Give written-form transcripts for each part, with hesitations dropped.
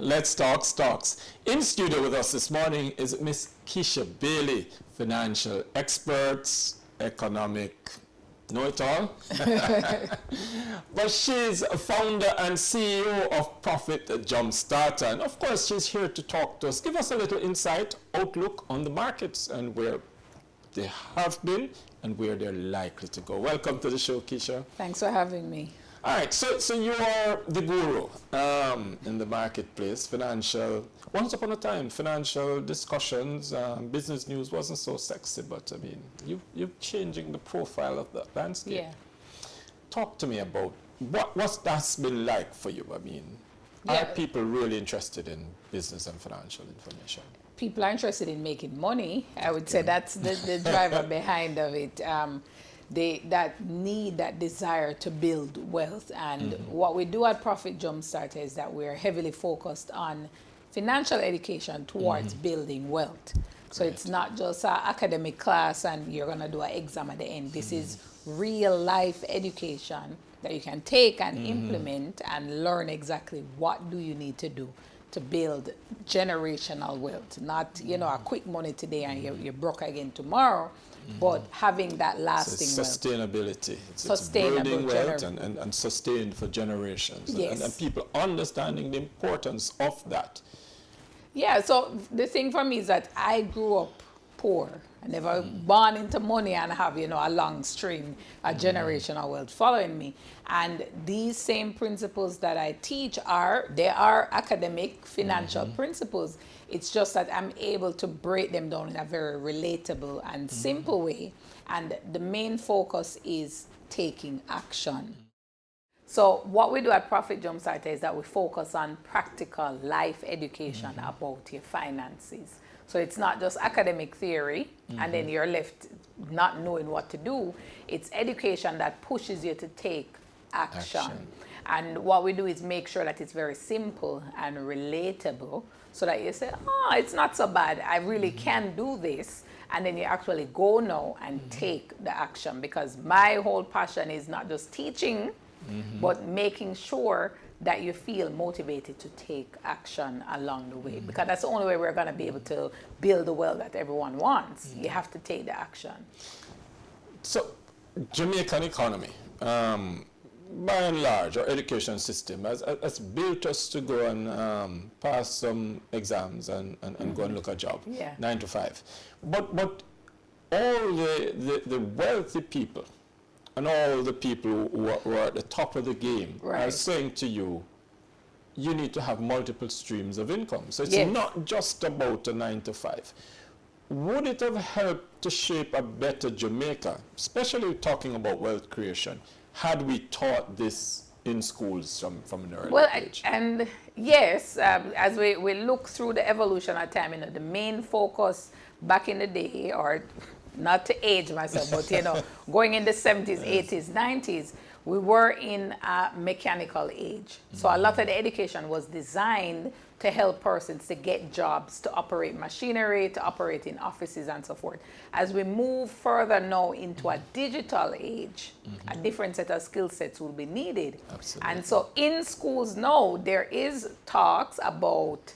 Let's talk stocks. In studio with us this morning is Miss Keisha Bailey, financial experts, economic know-it-all. But she's a founder and CEO of Profit Jumpstarter. And of course, she's here to talk to us, give us a little insight, outlook on the markets and where they have been and where they're likely to go. Welcome to the show, Keisha. Thanks for having me. All right, so you are the guru in the marketplace, financial. Once upon a time, financial discussions, business news wasn't so sexy, but I mean, you're changing the profile of the landscape. Yeah. Talk to me about what's that's been like for you. I mean, Yeah. are people really interested in business and financial information? People are interested in making money. I would say that's the driver behind of it. That need, that desire to build wealth. And what we do at Profit Jumpstarter is that we're heavily focused on financial education towards building wealth. So it's not just an academic class and you're going to do an exam at the end. This is real life education that you can take and implement and learn exactly what do you need to do to build generational wealth. Not, a quick money today and you're broke again tomorrow. But having that lasting so it's sustainability. It's Sustainable building wealth and sustained for generations. Yes. And people understanding the importance of that. Yeah, so the thing for me is that I grew up poor. I never born into money and have, a long string, a generational wealth following me. And these same principles that I teach are academic financial principles. It's just that I'm able to break them down in a very relatable and simple way. And the main focus is taking action. So what we do at Profit Jumpstarter is that we focus on practical life education about your finances. So it's not just academic theory and then you're left not knowing what to do. It's education that pushes you to take action. And what we do is make sure that it's very simple and relatable so that you say, it's not so bad. I really can do this. And then you actually go now and take the action, because my whole passion is not just teaching, but making sure that you feel motivated to take action along the way, because that's the only way we're going to be able to build the wealth that everyone wants. You have to take the action. So, Jamaican economy, by and large, our education system has built us to go and pass some exams and go and look a job, 9 to 5. But all the wealthy people and all the people who are at the top of the game are saying to you, you need to have multiple streams of income. So it's not just about a 9 to 5. Would it have helped to shape a better Jamaica, especially talking about wealth creation, had we taught this in schools from an early age? And yes, as we look through the evolution of time, the main focus back in the day, or not to age myself, but going in the 70s, 80s, 90s, we were in a mechanical age. So a lot of the education was designed to help persons to get jobs, to operate machinery, to operate in offices and so forth. As we move further now into a digital age, a different set of skill sets will be needed. Absolutely. And so in schools now, there is talks about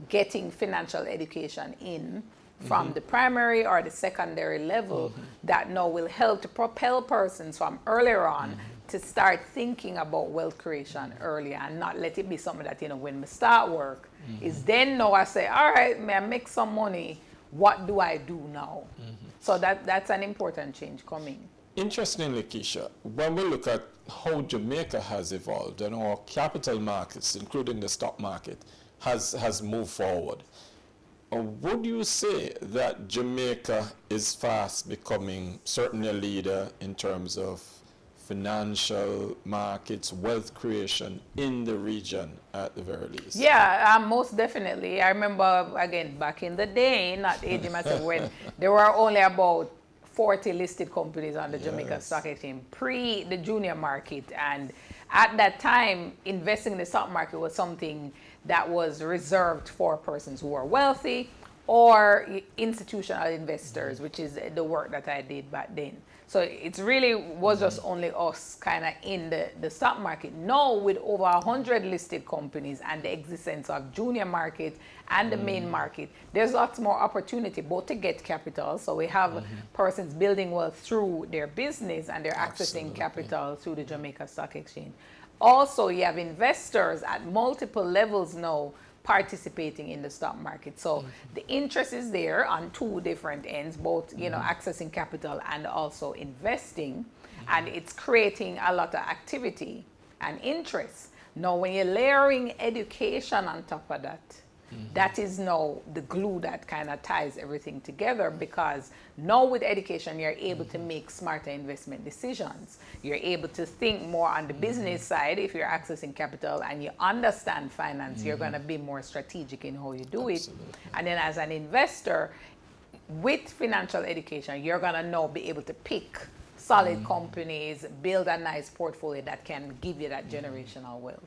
getting financial education in from the primary or the secondary level that now will help to propel persons from earlier on to start thinking about wealth creation earlier, and not let it be something that, when we start work, is then now I say, all right, may I make some money, what do I do now? So that's an important change coming. Interestingly, Keisha, when we look at how Jamaica has evolved and our capital markets, including the stock market, has moved forward, would you say that Jamaica is fast becoming certainly a leader in terms of financial markets, wealth creation in the region at the very least? Yeah, most definitely. I remember, again, back in the day, not aging myself, when there were only about 40 listed companies on the Jamaica Stock Exchange, pre the junior market. And at that time, investing in the stock market was something that was reserved for persons who were wealthy or institutional investors, which is the work that I did back then. So it's really was just only us kind of in the stock market. Now with over 100 listed companies and the existence of junior market and the main market, there's lots more opportunity both to get capital. So we have persons building wealth through their business and they're accessing capital through the Jamaica Stock Exchange. Also, you have investors at multiple levels now participating in the stock market. So the interest is there on two different ends, both accessing capital and also investing, and it's creating a lot of activity and interest. Now when you're layering education on top of that, that is now the glue that kind of ties everything together, because now with education you're able to make smarter investment decisions. You're able to think more on the business side. If you're accessing capital and you understand finance, you're going to be more strategic in how you do it. And then as an investor, with financial education, you're going to now be able to pick solid companies, build a nice portfolio that can give you that generational wealth.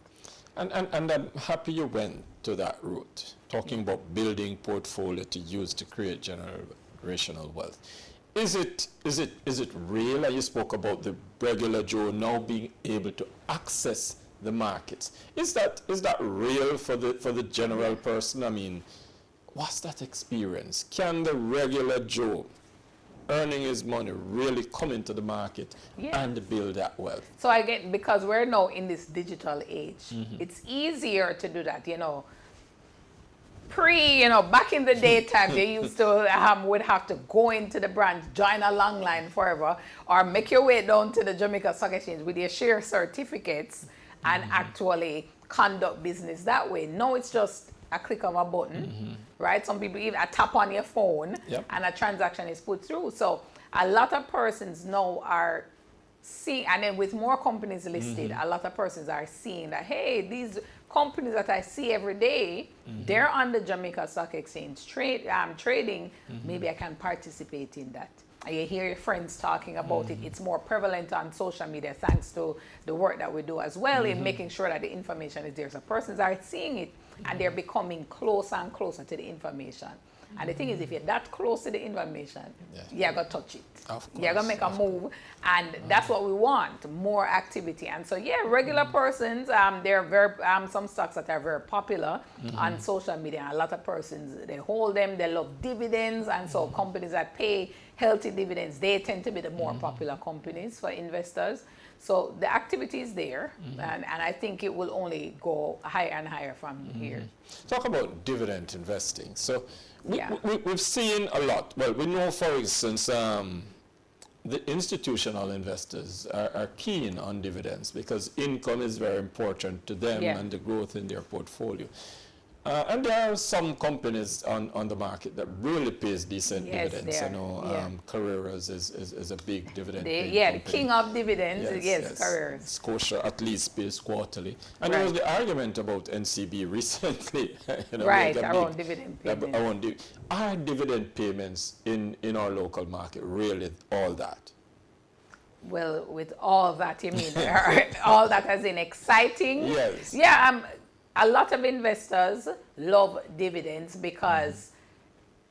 And I'm happy you went to that route, talking about building portfolio to use to create generational wealth. Is it real? And you spoke about the regular Joe now being able to access the markets. Is that real for the general person? I mean, what's that experience? Can the regular Joe earning his money really come into the market and build that wealth? So again, because we're now in this digital age, it's easier to do that, back in the daytime, they used to would have to go into the branch, join a long line forever, or make your way down to the Jamaica Stock Exchange with your share certificates and actually conduct business that way. Now it's just a click of a button, right? Some people even a tap on your phone and a transaction is put through. So a lot of persons now are seeing, and then with more companies listed, a lot of persons are seeing that, hey, these companies that I see every day, they're on the Jamaica Stock Exchange trading, maybe I can participate in that. And you hear your friends talking about it. It's more prevalent on social media thanks to the work that we do as well in making sure that the information is there. So persons are seeing it and they're becoming closer and closer to the information. And the thing is, if you're that close to the information, you're going to touch it. You're going to make a move. And that's what we want, more activity. And so, regular persons, they're very, some stocks that are very popular on social media. A lot of persons, they hold them, they love dividends. And so companies that pay healthy dividends, they tend to be the more popular companies for investors. So the activity is there, and I think it will only go higher and higher from here. Talk about dividend investing. So we've seen a lot. Well, we know, for instance, the institutional investors are keen on dividends because income is very important to them and the growth in their portfolio. And there are some companies on the market that really pays decent dividends. I know Carreras is a big dividend company. The king of dividends, Carreras. Scotia at least pays quarterly. And there was the argument about NCB recently. Around dividend payments. Are dividend payments in our local market really all that? Well, with all that, you mean all that as in exciting? Yes. A lot of investors love dividends because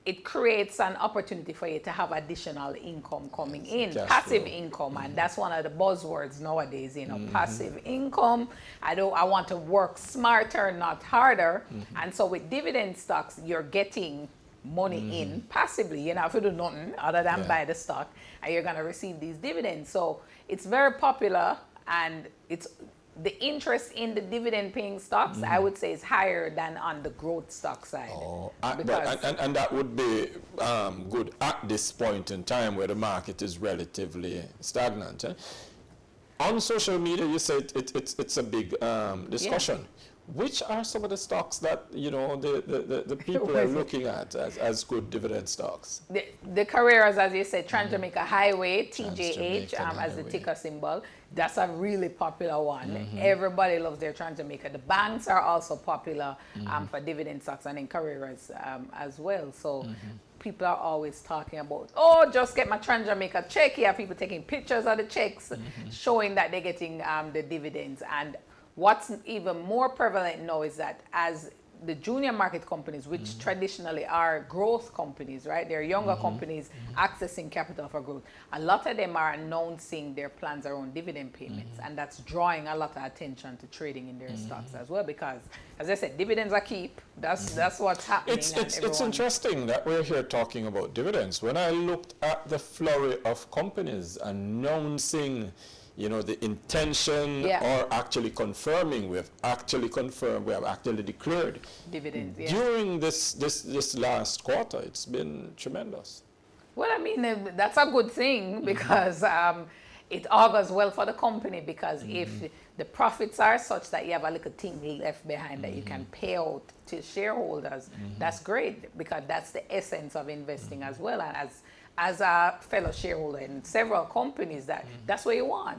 it creates an opportunity for you to have additional income coming in, passive income, and that's one of the buzzwords nowadays, passive income. I want to work smarter, not harder. And so with dividend stocks, you're getting money in passively. You don't have to do nothing other than buy the stock, and you're going to receive these dividends. So it's very popular, and it's the interest in the dividend-paying stocks, I would say, is higher than on the growth stock side. And that would be good at this point in time where the market is relatively stagnant. On social media, you said it's a big discussion. Which are some of the stocks that the people are looking at as good dividend stocks? The Carreras, as you said, Trans-Jamaica Highway, TJH, as the ticker symbol. That's a really popular one. Everybody loves their Trans-Jamaica. The banks are also popular for dividend stocks, and in Carreras as well. So people are always talking about, just get my Trans-Jamaica check. You have people taking pictures of the checks, showing that they're getting the dividends. And what's even more prevalent now is that as the junior market companies, which traditionally are growth companies, right? They're younger companies accessing capital for growth. A lot of them are announcing their plans around dividend payments, and that's drawing a lot of attention to trading in their stocks as well, because, as I said, dividends are keep. That's what's happening. It's interesting that we're here talking about dividends. When I looked at the flurry of companies announcing, you know, the intention or actually confirming, we have actually declared dividends during this last quarter. It's been tremendous. Well, I mean, that's a good thing, because it augurs well for the company, because if the profits are such that you have a little thing left behind that you can pay out to shareholders, that's great, because that's the essence of investing as well. And as a fellow shareholder in several companies, that's what you want.